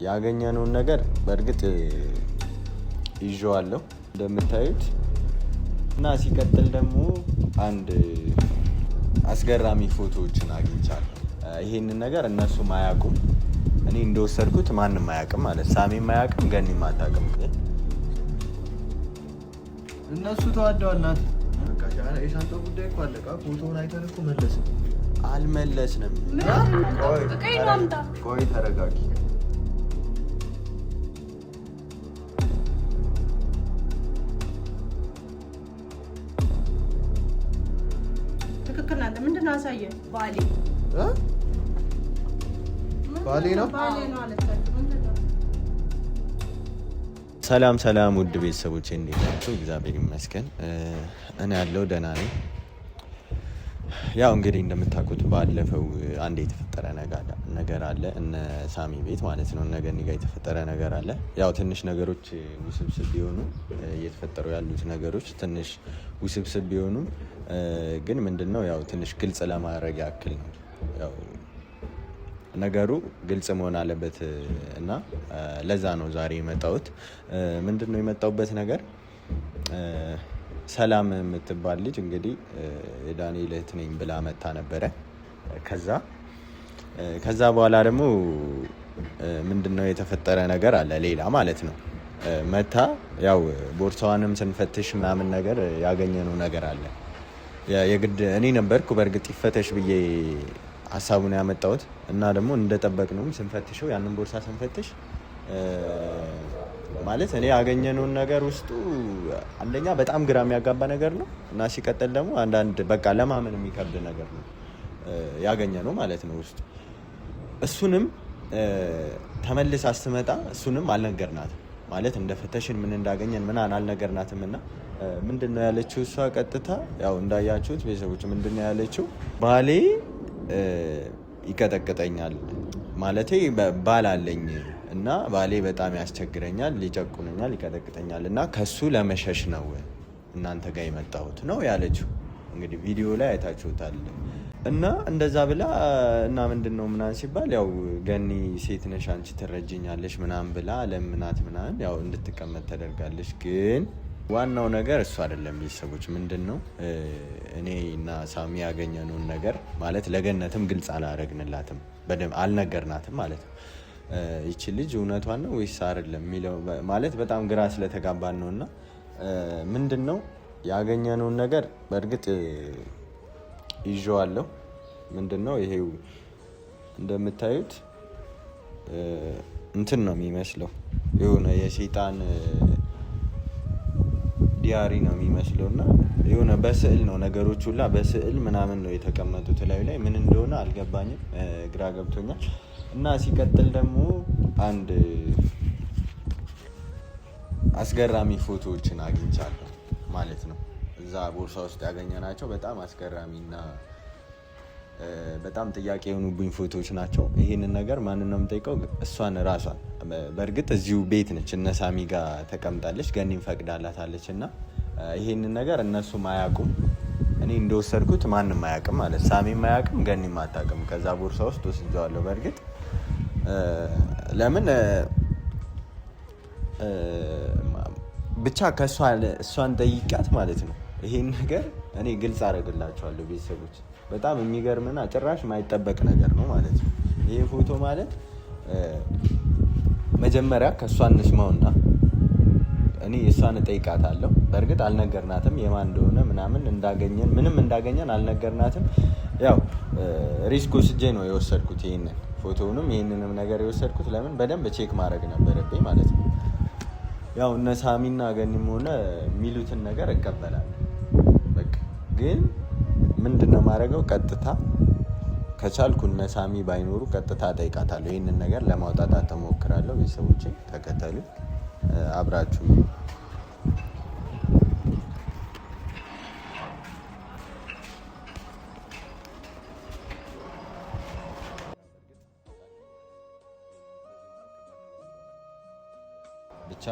ያገኘነውን ነገር በእርግጥ ይዤዋለሁ እንደምታዩት እና ሲቀጥል ደግሞ አንድ አስገራሚ ፎቶዎችን አግኝቻለሁ። ይሄንን ነገር እነሱም አያውቁም፣ እኔ እንደወሰድኩት ማንም አያውቅም ማለት ሳሚም አያውቅም፣ ገኒም አታውቅም። እነሱ ተዋደዋል። ናት የሻንጣው ጉዳይ እኮ አለቃ። ፎቶውን አይተን እኮ አልመለስንም። ቆይ ተረጋጊ። ትክክል ናት። ምንድን ነው አሳየ? ባሌ ነው ሰላም ሰላም፣ ውድ ቤተሰቦቼ እንዴት ናችሁ? እግዚአብሔር ይመስገን እኔ ያለው ደህና ነኝ። ያው እንግዲህ እንደምታውቁት ባለፈው አንድ የተፈጠረ ነገር አለ፣ እነ ሳሚ ቤት ማለት ነው። እነ ገኒ ጋር የተፈጠረ ነገር አለ። ያው ትንሽ ነገሮች ውስብስብ ቢሆኑ እየተፈጠሩ ያሉት ነገሮች ትንሽ ውስብስብ ቢሆኑ ግን ምንድነው ያው ትንሽ ግልጽ ለማድረግ ያክል ነው። ያው ነገሩ ግልጽ መሆን አለበት እና ለዛ ነው ዛሬ የመጣሁት። ምንድነው የመጣሁበት ነገር ሰላም የምትባል ልጅ እንግዲህ የዳንኤል እህት ነኝ ብላ መታ ነበረ። ከዛ በኋላ ደግሞ ምንድነው የተፈጠረ ነገር አለ ሌላ ማለት ነው። መታ ያው ቦርሳዋንም ስንፈትሽ ምናምን ነገር ያገኘነው ነገር አለ። የግድ እኔ ነበርኩ በእርግጥ ይፈተሽ ብዬ ሀሳቡን ያመጣሁት እና ደግሞ እንደጠበቅነውም ስንፈትሸው ያንን ቦርሳ ስንፈትሽ ማለት እኔ ያገኘነውን ነገር ውስጡ አንደኛ በጣም ግራ የሚያጋባ ነገር ነው እና ሲቀጥል ደግሞ አንዳንድ በቃ ለማመን የሚከብድ ነገር ነው ያገኘነው ማለት ነው ውስጡ። እሱንም ተመልሳ ስትመጣ እሱንም አልነገርናትም ማለት እንደፈተሽን ምን እንዳገኘን ምን አልነገርናትም። እና ምንድነው ያለችው እሷ ቀጥታ ያው እንዳያችሁት ቤተሰቦች ምንድነው ያለችው? ባሌ ይቀጠቅጠኛል ማለቴ ባል አለኝ እና ባሌ በጣም ያስቸግረኛል፣ ሊጨቁነኛል፣ ይቀጠቅጠኛል እና ከሱ ለመሸሽ ነው እናንተ ጋር የመጣሁት ነው ያለችው። እንግዲህ ቪዲዮ ላይ አይታችሁታል። እና እንደዛ ብላ እና ምንድነው ምናምን ሲባል ያው ገኒ ሴት ነሽ አንቺ ትረጅኛለሽ ምናምን ብላ ለምናት ምናምን ያው እንድትቀመጥ ተደርጋለች። ግን ዋናው ነገር እሱ አይደለም ቤተሰቦች። ምንድነው እኔ እና ሳሚ ያገኘነውን ነገር ማለት ለገነትም ግልጽ አላረግንላትም፣ በደምብ አልነገርናትም ማለት ነው። ይቺ ልጅ እውነቷን ነው ወይስ አይደለም የሚለው ማለት በጣም ግራ ስለተጋባን ነው። እና ምንድነው ያገኘነውን ነገር በእርግጥ ይዤዋለሁ። ምንድነው ይሄው እንደምታዩት እንትን ነው የሚመስለው፣ የሆነ የሰይጣን ዲያሪ ነው የሚመስለው እና የሆነ በስዕል ነው ነገሮች ሁላ በስዕል ምናምን ነው የተቀመጡት። ላይ ምን እንደሆነ አልገባኝም፣ ግራ ገብቶኛል። እና ሲቀጥል ደግሞ አንድ አስገራሚ ፎቶዎችን አግኝቻለሁ ማለት ነው። እዛ ቦርሳ ውስጥ ያገኘናቸው በጣም አስገራሚና በጣም ጥያቄ የሆኑብኝ ፎቶዎች ናቸው። ይህንን ነገር ማንን ነው የምጠይቀው? እሷን ራሷን። በእርግጥ እዚሁ ቤት ነች፣ እነ ሳሚ ጋር ተቀምጣለች፣ ገኒም ፈቅዳላታለች። እና ይህንን ነገር እነሱም አያውቁም፣ እኔ እንደወሰድኩት ማንም አያውቅም ማለት ሳሚም አያውቅም፣ ገኒም አታውቅም። ከዛ ቦርሳ ውስጥ ወስጄዋለሁ። በእርግጥ ለምን ብቻ እሷን ጠይቂያት ማለት ነው። ይሄን ነገር እኔ ግልጽ አደርግላቸዋለሁ ቤተሰቦች። በጣም የሚገርምና ጭራሽ ማይጠበቅ ነገር ነው ማለት ነው። ይሄ ፎቶ ማለት መጀመሪያ ከእሷ እንስማውና እኔ እሷን እጠይቃታለሁ። በእርግጥ አልነገርናትም የማን እንደሆነ ምናምን ምንም እንዳገኘን አልነገርናትም። ያው ሪስክ ወስጄ ነው የወሰድኩት ይሄንን ፎቶውንም ይሄንንም ነገር የወሰድኩት። ለምን በደንብ ቼክ ማድረግ ነበረብኝ ማለት ነው። ያው እነ ሳሚና ገኒም ሆነ የሚሉትን ነገር እቀበላለሁ። በቃ ግን ምንድነው ማድረገው? ቀጥታ ከቻልኩ እነ ሳሚ ባይኖሩ ቀጥታ እጠይቃታለሁ። ይህንን ነገር ለማውጣት እሞክራለሁ። ቤተሰቦቼ ተከተሉ፣ አብራችሁ ብቻ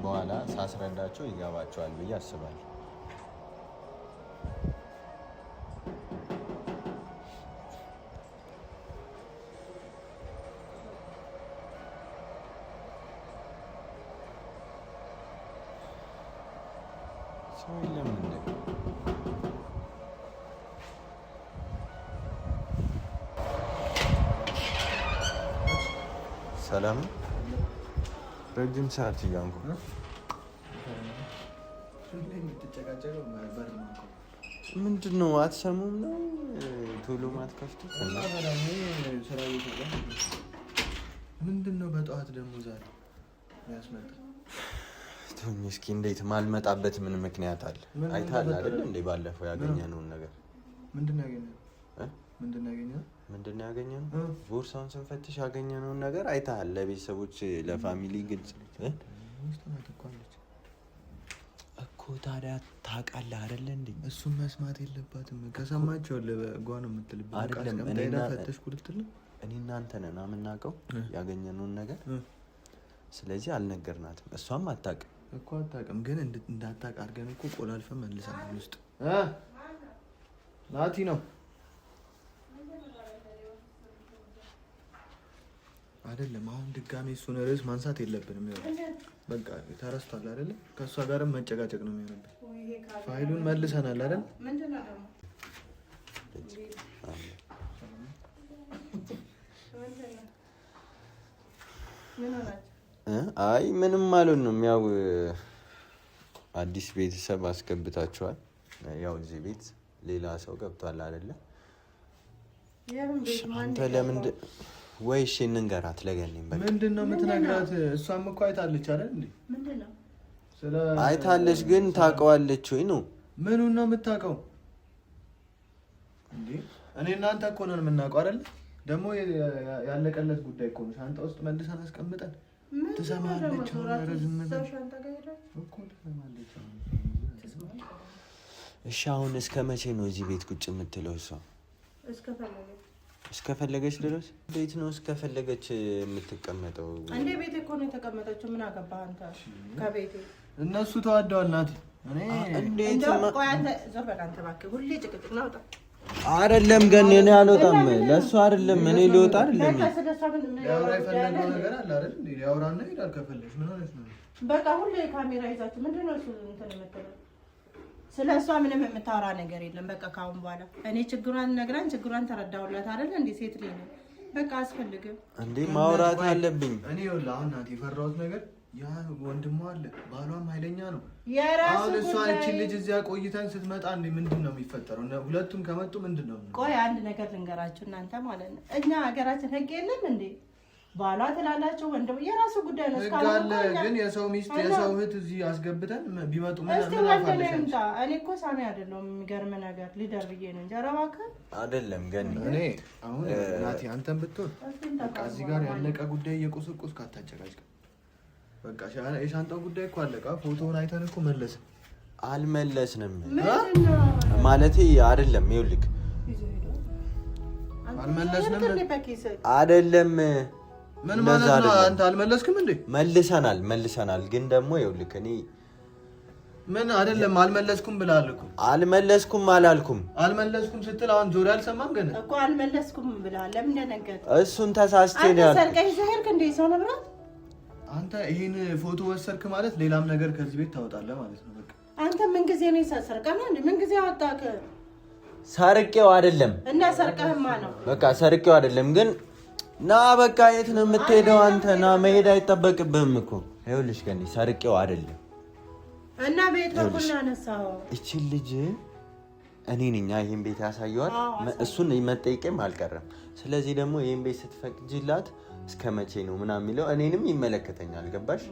በኋላ ሳስረዳቸው ይገባቸዋል ብዬ አስባለሁ። ሰው የለም እንዴ? ሰላም ረጅም ሰዓት እያንኩ ምንድን ነው? አትሰሙም ነው ቶሎ ማትከፍቱት? ምንድን ነው በጠዋት ደግሞ ዛሬ ያስመጣ? ተውኝ እስኪ። እንዴት ማልመጣበት ምን ምክንያት አለ? አይተሃል አይደል እንዴ ባለፈው ያገኘነውን ነገር? ምንድን ነው ያገኘነው? ምንድን ነው ያገኘነው? ቦርሳውን ስንፈትሽ ያገኘነውን ነገር አይተሃል? ለቤተሰቦች ለፋሚሊ ግልጽ እኮ። ታዲያ ታውቃለህ አይደለ እንዴ? እሱም መስማት የለባትም። ከሰማቸው ለጓ ነው የምትልበት አይደለም። ፈተሽኩ ልትል እኔ እናንተ ነን የምናውቀው ያገኘነውን ነገር። ስለዚህ አልነገርናትም። እሷም አታውቅም እኮ አታውቅም። ግን እንዳታውቅ አድርገን እኮ ቆላልፈን መልሰናል። ውስጥ ናቲ ነው አይደለም። አሁን ድጋሜ እሱን ርዕስ ማንሳት የለብንም። በቃ ተረስቷል አይደለ? ከእሷ ጋርም መጨቃጨቅ ነው የሚሆንብን። ፋይሉን መልሰናል አይደል? አይ ምንም አልሆንም። ያው አዲስ ቤተሰብ አስገብታችኋል። ያው እዚህ ቤት ሌላ ሰው ገብቷል አይደለ? አንተ ለምንድን ወይ እሺ እንንገራት ለገኒም በቃ ምንድን ነው የምትነግራት? እሷም እኮ አይታለች አይደል እንዴ? አይታለች ግን ታውቀዋለች ወይ ነው? ምኑን ነው የምታውቀው እንዴ? እኔ እናንተ እኮ ነን የምናውቀው አይደል? ደግሞ ያለቀለት ጉዳይ እኮ ነው። ሻንጣ ውስጥ መልሰን አስቀምጠን ትሰማለች። እሺ አሁን እስከ መቼ ነው እዚህ ቤት ቁጭ የምትለው? እሷ እስከፈለገች ድረስ ቤት ነው እስከፈለገች የምትቀመጠው። እንዴ ቤት እኮ ነው የተቀመጠችው። ምን አገባህ አንተ? ከቤቴ እነሱ ተዋደዋል። ናት እኔ እንዴት ቆይ አንተ ዞር በል አንተ እባክህ። ሁሌ ጭቅጭቅ ነው። አውጣ አይደለም ግን እኔ አልወጣም። ለእሱ አይደለም እኔ ልወጣ አይደለም። ያወራ የፈለገው ነገር አለ አይደል እንዴ? ያወራና ይሄዳል ከፈለግሽ። ምን ሆነሽ ነው? በቃ ሁሌ ካሜራ ይዛችሁ ምንድን ነው እሱ እንትን የምትለው? ስለ እሷ ምንም የምታወራ ነገር የለም። በቃ ካሁን በኋላ እኔ ችግሯን ነግራን ችግሯን ተረዳሁላት አይደል እንዴ? ሴት ልጅ ነው በቃ አስፈልግም እንዴ ማውራት አለብኝ። እኔ ይኸውልህ አሁን ናት የፈራሁት ነገር ያ ወንድሟ አለ ባሏም ኃይለኛ ነው። አሁን እሷ እቺን ልጅ እዚያ ቆይተን ስትመጣ እንዴ ምንድን ነው የሚፈጠረው? ሁለቱም ከመጡ ምንድን ነው? ቆይ አንድ ነገር ልንገራችሁ እናንተ ማለት ነው። እኛ ሀገራችን ህግ የለም እንዴ? ባሏ ትላላችሁ ወንድም የራሱ ጉዳይ ነው። እስካለ ግን የሰው ሚስት የሰው እህት እዚህ አስገብተን ቢመጡ ምን አፋለሽ? እኔ እኮ ሳሚ አይደለሁም። የሚገርም ነገር ሊደር ብዬ ነው እንጂ ኧረ እባክህ አይደለም ገኒ። እኔ አሁን ናቲ አንተም ብትሆን በቃ እዚህ ጋር ያለቀ ጉዳይ እየቆሰቆስክ አታጨቃጭቅ። በቃ የሻንጣው ጉዳይ እኮ አለቃ። ፎቶውን አይተን እኮ መለስን። አልመለስንም ማለቴ አይደለም። ይኸውልህ አልመለስንም አይደለም። ምን ማለት ነው? አንተ አልመለስክም እንዴ? መልሰናል ግን ደግሞ ይኸውልህ እኔ ምን አይደለም አልመለስኩም ብለሃል እኮ። አልመለስኩም አላልኩም። አልመለስኩም ስትል አሁን ዞር አልሰማም ግን እኮ አልመለስኩም ብለሃል። ለምን ደነገጥክ? እሱን ተሳስቼ ነው ያልኩት። ሰርቀህ ይዘህ እንዴ ሰው ነብራት? አንተ ይሄን ፎቶ ወሰድክ ማለት ሌላም ነገር ከዚህ ቤት ታወጣለህ ማለት ነው። በቃ አንተ ምን ጊዜ ነው ሰርቀህ ነው እንዴ? ምን ጊዜ አወጣክ? ሰርቄው አይደለም እና ሰርቀህማ ነው። በቃ ሰርቄው አይደለም ግን ና በቃ የት ነው የምትሄደው አንተ? ና መሄድ አይጠበቅብህም እኮ። ይኸውልሽ ገኒ ሰርቄው አይደለም እና ቤት በኩል አነሳው። እቺ ልጅ እኔ ነኝ ይሄን ቤት ያሳየዋል። እሱን መጠየቅም አልቀረም። ስለዚህ ደግሞ ይሄን ቤት ስትፈቅጂላት እስከ መቼ ነው ምናምን የሚለው እኔንም ይመለከተኛል። ገባሽ?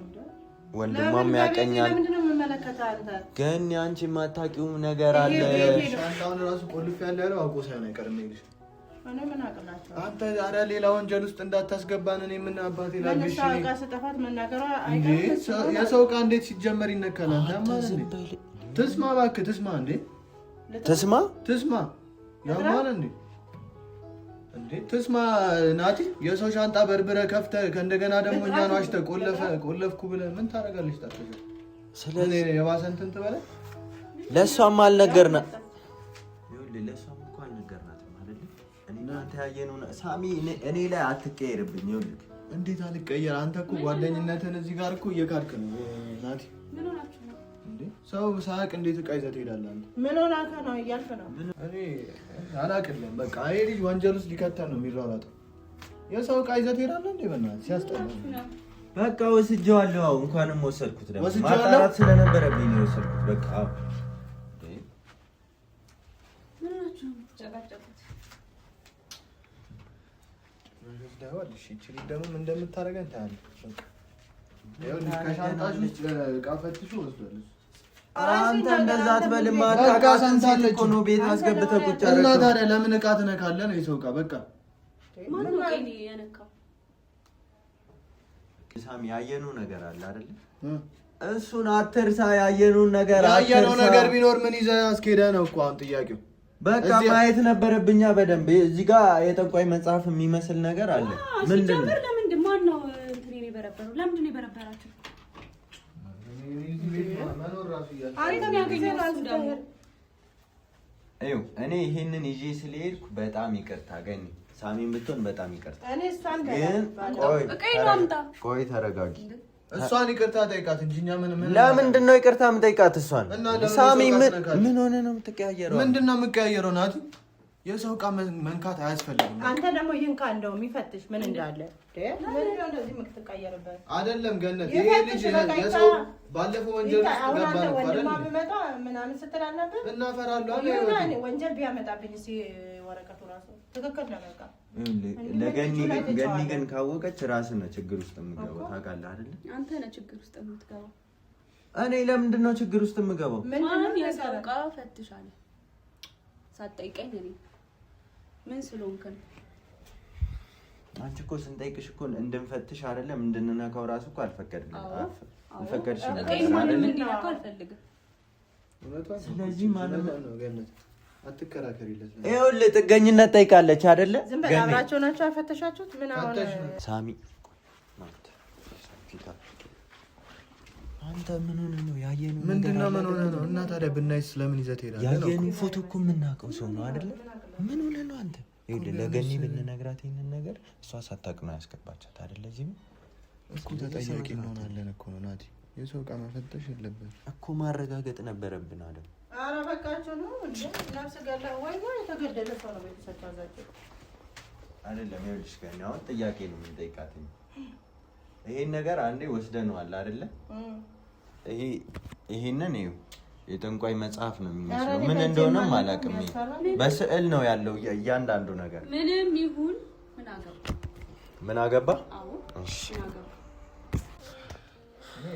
ወንድሟም ያቀኛል። ለምንድነው የምመለከተው አንተ? ግን አንቺ የማታውቂው ነገር አለ። ሻንጣውን ራሱ ቆልፍ ያለው አውቆ ሳይሆን አይቀርም ይልሽ እኔ ምን አቅላቸው አንተ ዛሬ ሌላ ወንጀል ውስጥ እንዳታስገባን። እኔ ምን አባቴ ላልሽ ነው ለነሳ ስጠፋት መናገሯ አይቀርም። የሰው ዕቃ እንዴት ሲጀመር ይነካላል? ትስማ እባክህ ትስማ እንዴ ትስማ ያማል እንዴ ትስማ ናቲ። የሰው ሻንጣ በርብረ ከፍተህ ከእንደገና ደግሞ እኛን ዋሽተህ ቆለፍኩ ብለህ ምን ታደርጋለች? ታጥተሽ ስለዚህ የባሰ እንትን ትበለ ለሷም አልነገርና ለሷም እኮ አልነገርናትም አይደል? እናንተ ያየነው ሳሚ እኔ ላይ አትቀየርብኝ። ይኸውልህ እንዴት አልቀየር? አንተ እኮ ጓደኝነትን እዚህ ጋር እኮ እየካድክ ነው ናቲ። ምን ሆናችሁ ነው እንዴ? ሰው ሳያውቅ እንዴት ዕቃ ይዘህ ትሄዳለህ? ምን ሆነህ ነው እያልክ ነው? እኔ አላውቅልም። በቃ ይሄ ልጅ ወንጀል ውስጥ ሊከተል ነው የሚሯሯጠው። የሰው ዕቃ ይዘህ ትሄዳለህ እንዴ? በእናትህ ሲያስጠላ። በቃ ወስጄዋለሁ። አዎ እንኳንም ወሰድኩት። ደግሞ ማጣራት ስለነበረብኝ ነው የወሰድኩት። በቃ ደግሞ እንደምታደርገን ታያለህ። ከሻንጣሽ ውስጥ ዕቃ ፈትሾ ወስዷል። አንተ እንደዛ አትበልማ። ታውቃለህ እኮ ነው ቤት አስገብተህ ቁጭ አደረገው። እና ታዲያ ለምን ዕቃ ትነካለህ? ነው የሰው ዕቃ በቃ ማን ነው ቀይ የነካው? ሳሚ ያየነው ነገር አለ አይደል? እሱን አትርሳ። ያየነውን ነገር አትርሳ። ያየነው ነገር ቢኖር ምን ይዘህ አስኬደህ ነው እኮ አሁን ጥያቄው። በቃ ማየት ነበረብኛ በደንብ። እዚህ ጋር የጠንቋይ መጽሐፍ የሚመስል ነገር አለ። ምንድን ነው? ለምንድን ማን ነው እንትን የበረበረው? ለምንድን ነው የበረበራችሁ? እኔ ይሄንን ይዤ ስለሄድኩ በጣም ይቅርታ ገኒ፣ ሳሚን ብትሆን በጣም ይቅርታ። ቆይ ተረጋጊ። እሷን ይቅርታ ጠይቃት እንጂ እኛ ምን ለምንድን ነው ይቅርታ የምጠይቃት? እሷን ሳሚ ምን ሆነ ነው የምትቀያየረው? ምንድን ነው የምትቀያየረው? ናቲ የሰው ዕቃ መንካት አያስፈልግም። አንተ ደግሞ ይህን እንደው የሚፈትሽ ምን እንዳለ እንደዚህ የምትቀየርበት አይደለም። ገነት ይሄ ልጅ የሰው ባለፈው ወንጀል ውስጥ ገባ ነው አይደል? ቢመጣ ምናምን ስትል አልነበር? እናፈራለሁ አለ ወንጀል ቢያመጣብኝ ወረቀቱ ራሱ ትክክል ነው። በቃ ለገኒ ግን ካወቀች ራስህ ነህ ችግር ውስጥ የምገባው። ታውቃለህ አይደል? አንተ ነህ ችግር ውስጥ የምትገባው። እኔ ለምንድን ነው ችግር ውስጥ የምገባው? ማንም የሰው ዕቃ ፈትሻለህ ሳትጠይቀኝ? እኔ ምን ስለሆንክ ነው? አንቺ እኮ ስንጠይቅሽ እኮ እንድንፈትሽ አይደለም እንድንነካው ራሱ እኮ አልፈቀድንም። አልፈቀድሽም ማንም እንዲነካው አልፈልግም። ስለዚህ ማንም ነው ገነት አትከራከሪለት። ይኸውልህ ጥገኝነት ጠይቃለች አይደለ? ዝም በል አብራቸው ናቸው ያፈተሻችሁት። ምን አሁን ሳሚ አንተ ምን ሆነህ ነው? ያየነው ምንድነው? ምን ሆነህ ነው? እና ታዲያ ብናይስ ለምን ይዘህ ትሄዳለህ? ያየነው ፎቶ እኮ የምናውቀው ሰው ነው አይደለ? ምን ሆነህ ነው አንተ? ይኸውልህ ለገኒ ብንነግራት ይሄንን ነገር እሷ ሳታውቅ ነው ያስገባቻት አይደለ? እዚህ እኮ ተጠያቂ እንሆናለን እኮ ነው ናቲ። የሰው ዕቃ መፈተሽ የለብህም እኮ ማረጋገጥ ነበረብን አይደል? ኧረ በቃቸው ነው እንዴ? ነፍስ ገላ ወይ የተገደለ ሰው ነው ቤተሰብ ታዛቸው አይደለም። ይኸውልሽ ገኒ አሁን ጥያቄ ነው የምንጠይቃት። ይሄን ነገር አንዴ ወስደነዋል አይደለ? ይሄንን ይኸው የጠንቋይ መጽሐፍ ነው የሚመስለው። ምን እንደሆነም አላውቅም። በስዕል ነው ያለው እያንዳንዱ ነገር። ምንም ይሁን ምን አገባ? አዎ እሺ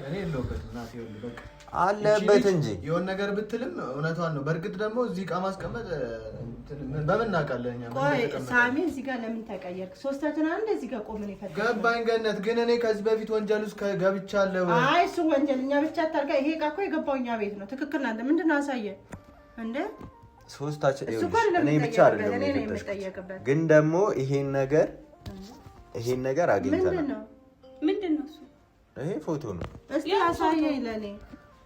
እኔ የለሁበትም ናቲ። ይኸውልህ በቃ አለበት እንጂ የሆነ ነገር ብትልም እውነቷን ነው። በእርግጥ ደግሞ እዚህ ዕቃ ማስቀመጥ በምን እናውቃለን እኛ? ቆይ ሳሚ እዚህ ጋር ለምን ተቀየርክ? ሶስታችን አንድ እዚህ ጋር ቆምን ይፈታል። ገባኝ ገነት፣ ግን እኔ ከዚህ በፊት ወንጀል ውስጥ ገብቻለሁ። አይ እሱ ወንጀል እኛ ብቻ ታርጋ። ይሄ ዕቃ እኮ የገባው እኛ ቤት ነው። ትክክል ናት። ምንድነው አሳየን እንዴ? ሶስታችን እኔ ብቻ አይደለም የምጠየቅበት፣ ግን ደግሞ ይሄን ነገር አግኝተናል። ምንድነው እሱ? ይሄ ፎቶ ነው። እስቲ አሳየኝ ለኔ።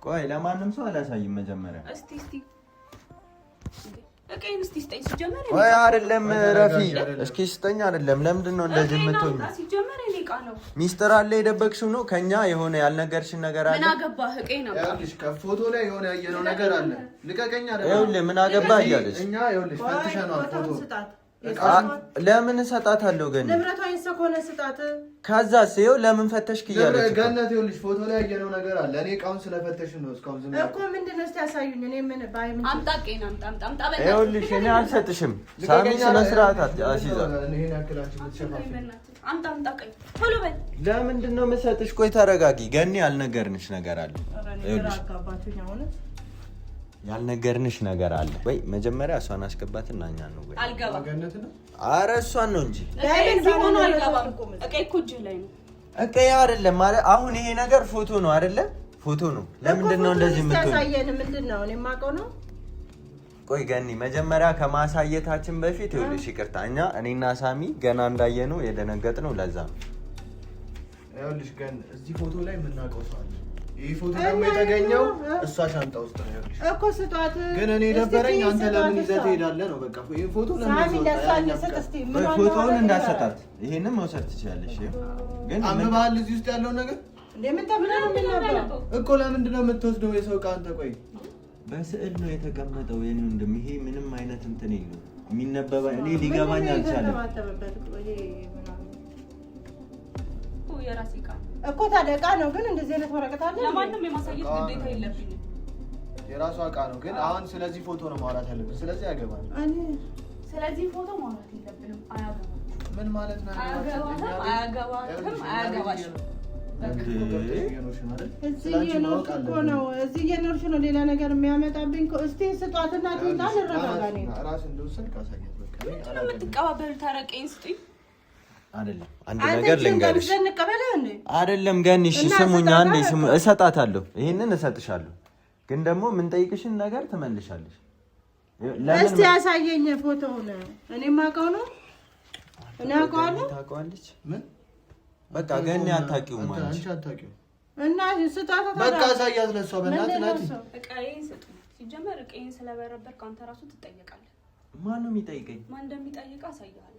ቆይ ለማንም ሰው አላሳይም። መጀመሪያ እስቲ እቀይን እስቲ ስጠኝ። ሲጀመር ወይ አይደለም ረፊ፣ እስኪ ስጠኝ። አይደለም ለምንድን ነው እንደዚህ የምትሆኚ? ሲጀመር እኔ ዕቃ ነው። ሚስጥር አለ የደበቅሽው ነው ከኛ የሆነ ያልነገርሽን ነገር አለ። ምን አገባህ? እቀይ ነው። ይኸውልሽ ከፎቶ ላይ የሆነ ያየነው ነገር አለ። ልቀቀኝ አይደለም። ይኸውልህ ምን አገባህ እያለሽ እኛ ይኸውልሽ ፈትሸናል ፎቶ። ለምን እሰጣታለሁ? ገኒ ንብረቷ የሰኮነ ስጣት። ከዛስ ይኸው ለምን ፈተሽክ እያለች ገነት፣ ይኸውልሽ ፎቶ ላይ ያየነው ነገር አለ። እኔ ዕቃውን ስለፈተሽ ነው እስካሁን ዝም እኮ። ምንድነው እስቲ ያሳዩኝ። እኔ ምን ባይ ምን አምጣቄና አምጣ በቃ። ይኸውልሽ እኔ አልሰጥሽም። ሳሚ ስነ ስርዓት አስይዛት። ይሄን ያክላችሁ ልትሸፋፊ አምጣ ቀይ ቶሎ በል። ለምንድን ነው የምሰጥሽ? ቆይ ተረጋጊ ገኒ። ያልነገርንሽ ነገር አለ። ይኸውልሽ ያልነገርንሽ ነገር አለ ወይ? መጀመሪያ እሷን አስገባትና እኛ ነው ወይ አልገባ። ኧረ እሷን ነው እንጂ ለምን ቢሆን አልገባም። እቀይ እኮ እጅ ላይ ነው። እቀይ አይደለም ማለት አሁን ይሄ ነገር ፎቶ ነው አይደለ? ፎቶ ነው። ለምንድን ነው እንደዚህ የምትሆኚው? ያሳየን ምንድን ነው? እኔ የማውቀው ነው። ቆይ ገኒ መጀመሪያ ከማሳየታችን በፊት ይኸውልሽ ይቅርታ፣ እኔና ሳሚ ገና እንዳየነው የደነገጥነው ለዛ ነው። ይኸውልሽ ገን እዚህ ፎቶ ላይ የምናውቀው ሰው አለ። ይሄ ፎቶ ደግሞ የተገኘው እሷ ሻንጣ ውስጥ ነው። ይኸውልሽ እኮ ስጧት። ግን እኔ ደበረኝ። አንተ ለምን ይዘህ ትሄዳለህ ነው በቃ። ይሄ ፎቶ ለምን ፎቶውን እንዳሰጣት ይሄንን መውሰድ ትችላለሽ። ግን አንብበሃል እዚህ ውስጥ ያለውን ነገር? እንደምን ተብለህ ነው የሚነበበው እኮ? ለምንድን ነው የምትወስደው የሰው ዕቃ? አንተ ቆይ በስዕል ነው የተቀመጠው። የኔ ወንድም ይሄ ምንም አይነት እንትን የለውም የሚነበባ። እኔ ሊገባኝ አልቻለም የራሴ ዕቃ እኮ ታዲያ ዕቃ ነው ግን እንደዚህ አይነት ወረቀት አለ? ለማንም የማሳየት ግዴታ የለብኝም። የራሷ ዕቃ ነው ግን አሁን ስለዚህ ፎቶ ነው ማውራት ያለብን። ስለዚህ ያገባል። ስለዚህ ፎቶ ማውራት የለብንም። አያገባም። ምን ማለት ነው? አያገባሽም። እዚህ እየኖርሽ ነው። ሌላ ነገር የሚያመጣብኝ እስቲ ስጧትና ትይና ልረጋጋ ነኝ። ራስ እንደወሰድክ አሳያት። በቃ የምትቀባበሉ ታረቀኝ ስጡኝ። አይደለም አንድ ነገር ልንገርሽ። አይደለም ገኒ፣ እሺ ስሙኝ አንዴ፣ እሰጣታለሁ። ይሄንን እሰጥሻለሁ፣ ግን ደግሞ የምንጠይቅሽን ነገር ትመልሻለሽ። እስቲ ያሳየኝ ፎቶውን። እኔ የማውቀው ነው። እኔ አውቀዋለሁ። ታውቀዋለች? ምን በቃ ገኒ አታውቂውም ማለት አንቺ አታውቂውም። እና ስጣታ በቃ አሳያት ለሷ። በእናትህ ናቲ እቃዬን ስጡኝ። ሲጀመር እቃዬን ስለበረበርክ አንተ ራሱ ትጠየቃለህ። ማን ነው የሚጠይቀኝ? ማን እንደሚጠይቅ አሳያለሁ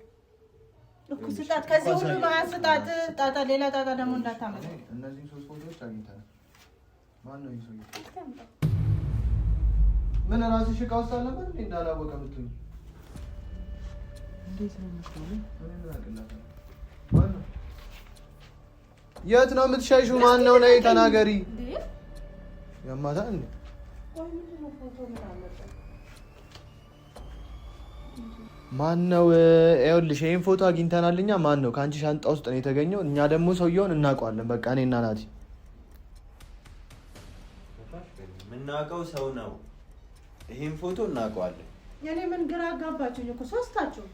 እኮ። ስጣት፣ ከዚህ ሁሉ ጋር ስጣት። ጣጣ ሌላ ጣጣ ደግሞ እንዳታመጣ። እነዚህ 3 ፎቶዎች አግኝተናል። ማን ነው ይሰው? ምን ራስሽ ዕቃ ውስጥ አልነበር እንዴ? እንዳላወቀ የምትሉኝ እንዴት ነው የምትሆነው? ማን ነው? የት ነው የምትሸሹ? ማን ነው? ነይ ተናገሪ። ያማታ እንዴ? ማን ነው? ይኸውልሽ ይሄን ፎቶ አግኝተናልኛ። ማን ነው? ከአንቺ ሻንጣ ውስጥ ነው የተገኘው። እኛ ደግሞ ሰውየውን እናውቀዋለን። በቃ እኔና ናቲ የምናውቀው ሰው ነው። ይሄን ፎቶ እናውቀዋለን። የኔ ምን ግራ አጋባችሁኝ እኮ ሶስታችሁ።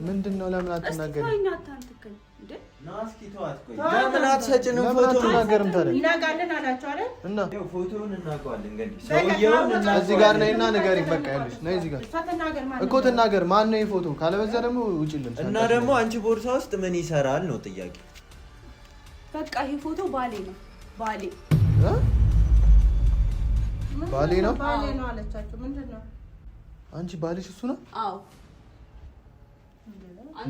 ምንድን ነው? ለምን አትናገሪም? ለምን አትሰጭንም? ፎቶ አትናገርም? ታዲያ ይናጋለን አላችሁ አይደል? እና ፎቶውን እናውቀዋለን። እንግዲህ ሰውየውን እዚህ ጋር ነይና ንገሪኝ። በቃ ያለሽ ነይ እዚህ ጋር እኮ ትናገር። ማን ነው የፎቶ? ካለበዛ ደግሞ ውጪልን። እና ደግሞ አንቺ ቦርሳ ውስጥ ምን ይሰራል ነው ጥያቄ። በቃ ይሄ ፎቶ ባሌ ነው። ባሌ ባሌ ነው። ባሌ ነው አለቻችሁ። ምንድን ነው? አንቺ ባልሽ እሱ ነው? አዎ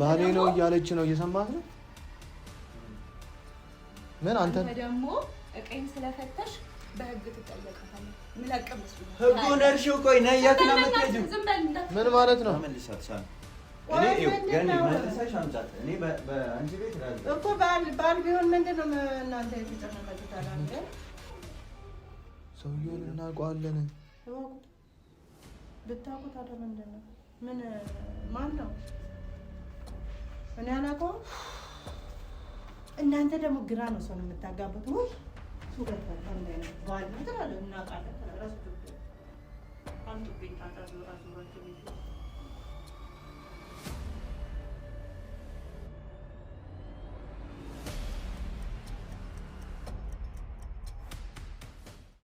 ባሌ ነው እያለች ነው። እየሰማት ነው። ምን አንተ ደግሞ እቀኝ ስለፈተሽ በህግ ትጠየቃለህ። ምለቀም መስሎኝ ህጉን እርሺው። ቆይ ነይ፣ የት ነው የምትሄጂው? ምን ማለት ነው? መልሳት እኔ ገኒ መልሰሽ አምጫት። እኔ በአንቺ ቤት ራስ እኮ ባል ቢሆን ምንድን ነው እናንተ የተጨነቃችሁት? አላንተ ሰውዬውን እናውቀዋለን። ብታውቁት አይደል? ምንድን ነው? ምን ማን ነው? እኔ አላውቀውም። እናንተ ደግሞ ግራ ነው ሰው ነው የምታጋቡት። ወይ ሱገት ፈንደ ነው ባል ነው ትላለህ። እናውቃለን። ራሱ አንተ ቤት ታጣ ራሱ